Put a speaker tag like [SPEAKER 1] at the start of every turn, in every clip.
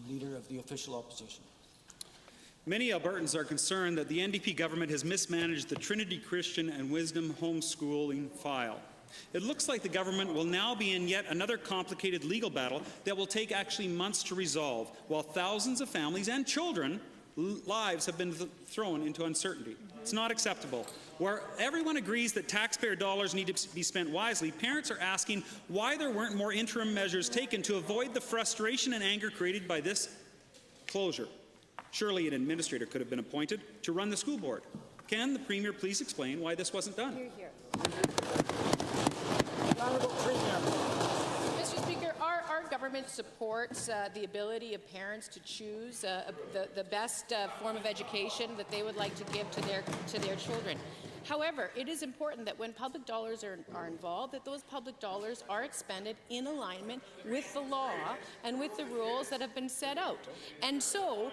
[SPEAKER 1] Leader of the Official Opposition.
[SPEAKER 2] Many Albertans are concerned that the NDP government has mismanaged the Trinity Christian and Wisdom homeschooling file. It looks like the government will now be in yet another complicated legal battle that will take actually months to resolve, while thousands of families and children lives have been thrown into uncertainty. It's not acceptable. Where everyone agrees that taxpayer dollars need to be spent wisely, parents are asking why there weren't more interim measures taken to avoid the frustration and anger created by this closure. Surely an administrator could have been appointed to run the school board. Can the Premier please explain why this wasn't done?
[SPEAKER 3] Hear, hear.
[SPEAKER 1] Mr.
[SPEAKER 3] Speaker, our government supports the ability of parents to choose the best form of education that they would like to give to their children. However, it is important that when public dollars are involved, that those public dollars are expended in alignment with the law and with the rules that have been set out. And so,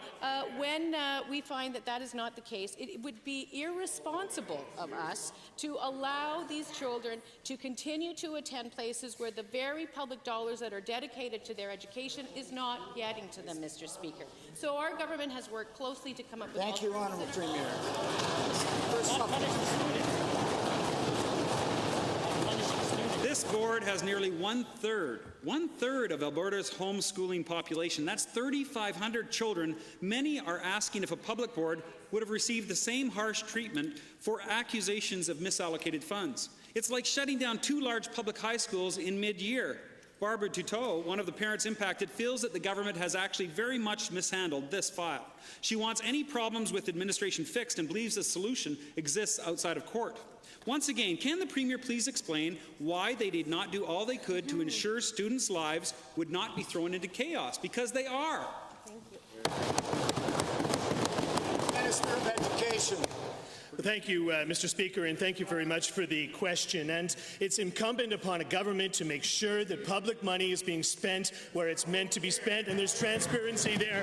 [SPEAKER 3] when we find that that is not the case, it would be irresponsible of us to allow these children to continue to attend places where the very public dollars that are dedicated to their education is not getting to them, Mr. Speaker. So our government has worked closely to come up with—
[SPEAKER 1] Thank you, Honourable Premier.
[SPEAKER 2] This board has nearly one-third of Alberta's homeschooling population. That's 3,500 children. Many are asking if a public board would have received the same harsh treatment for accusations of misallocated funds. It's like shutting down 2 large public high schools in mid-year. Barbara Tuteau, one of the parents impacted, feels that the government has actually very much mishandled this file. She wants any problems with administration fixed and believes a solution exists outside of court. Once again, can the Premier please explain why they did not do all they could to ensure students' lives would not be thrown into chaos? Because they are.
[SPEAKER 3] Thank you.
[SPEAKER 1] Minister of Education.
[SPEAKER 4] Thank you, Mr. Speaker, and thank you very much for the question. And it's incumbent upon a government to make sure that public money is being spent where it's meant to be spent, and there's transparency there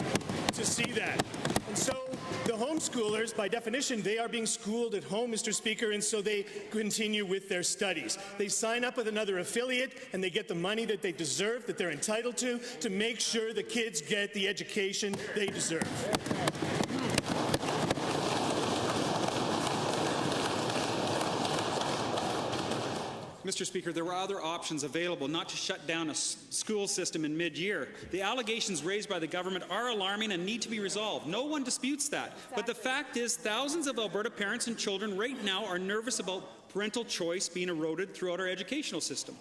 [SPEAKER 4] to see that. And so the homeschoolers, by definition, they are being schooled at home, Mr. Speaker, and so they continue with their studies. They sign up with another affiliate, and they get the money that they deserve, that they're entitled to make sure the kids get the education they deserve.
[SPEAKER 2] Mr. Speaker, there were other options available, not to shut down a school system in mid-year. The allegations raised by the government are alarming and need to be resolved. No one disputes that. Exactly. But the fact is, thousands of Alberta parents and children right now are nervous about parental choice being eroded throughout our educational system.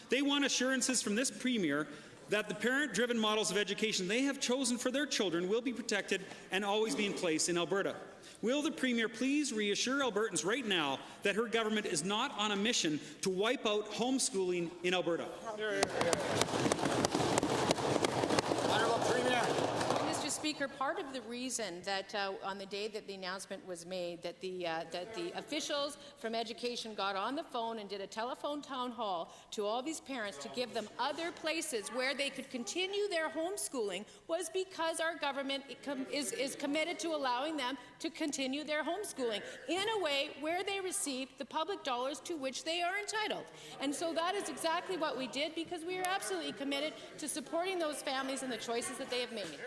[SPEAKER 2] They want assurances from this Premier that the parent-driven models of education they have chosen for their children will be protected and always be in place in Alberta. Will the Premier please reassure Albertans right now that her government is not on a mission to wipe out homeschooling in Alberta?
[SPEAKER 1] Honourable Premier.
[SPEAKER 3] Mr. Speaker, part of the reason that on the day that the announcement was made that the officials from education got on the phone and did a telephone town hall to all these parents to give them other places where they could continue their homeschooling was because our government is committed to allowing them to continue their homeschooling in a way where they receive the public dollars to which they are entitled. And so that is exactly what we did, because we are absolutely committed to supporting those families and the choices that they have made.